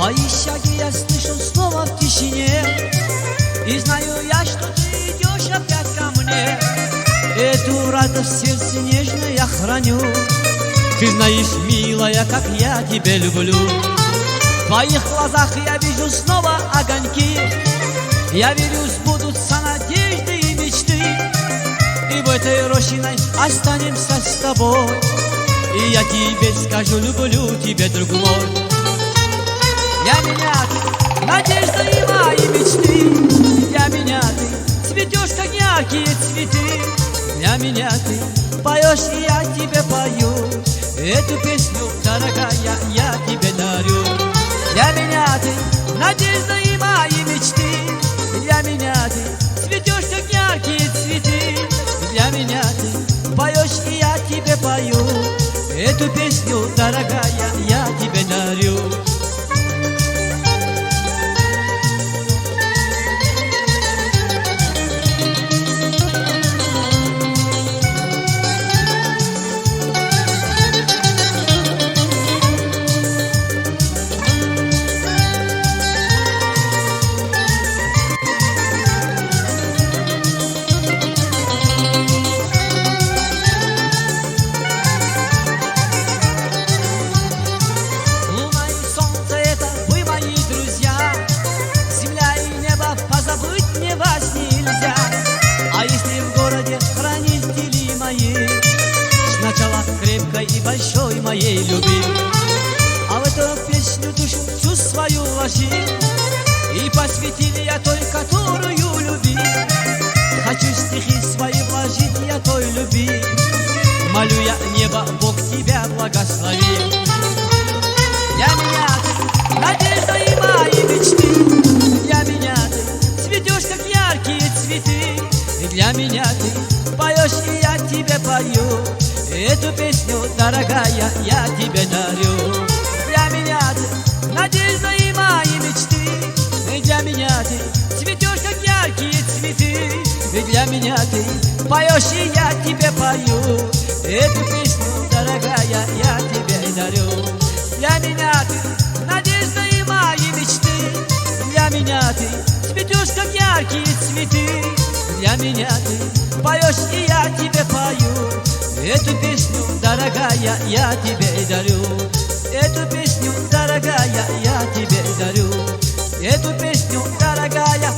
Твои шаги я слышу снова в тишине, и знаю я, что ты идешь опять ко мне. Эту радость в сердце нежно я храню. Ты знаешь, милая, как я тебя люблю. В твоих глазах я вижу снова огоньки. Я верю, сбудутся надежды и мечты, и в этой рощиной останемся с тобой. И я тебе скажу, люблю тебя, друг мой. Для меня ты надежда и мои мечты. Для меня ты цветешь, как яркие цветы. Для меня ты поешь, и я тебе пою. Эту песню, дорогая, я тебе дарю. Для меня ты надежда и мои мечты. Для меня ты цветешь, как яркие цветы. Для меня ты поешь, и я тебе пою. Эту песню, дорогая, я тебе дарю. Сначала крепкой и большой моей любви, а в эту песню душу всю свою вложи. И посвятил я той, которую люби. Хочу стихи свои вложить я той любви. Молю я небо, Бог тебя благослови. Для меня ты надежда и мои мечты. Для меня ты цветешь, как яркие цветы. И для меня ты поешь, и я тебе пою. Эту песню, дорогая, я тебе дарю. Для меня ты надежда и мои мечты. И для меня ты цветешь, как яркие цветы. И для меня ты поешь, и я тебе пою. Эту песню, дорогая, я тебе дарю. Для меня ты надежда и мои мечты. Для меня ты цветешь, как яркие цветы. Для меня ты поешь, и я тебе пою. Эту песню, дорогая, я тебе дарю. Эту песню, дорогая, я тебе дарю. Эту песню, дорогая,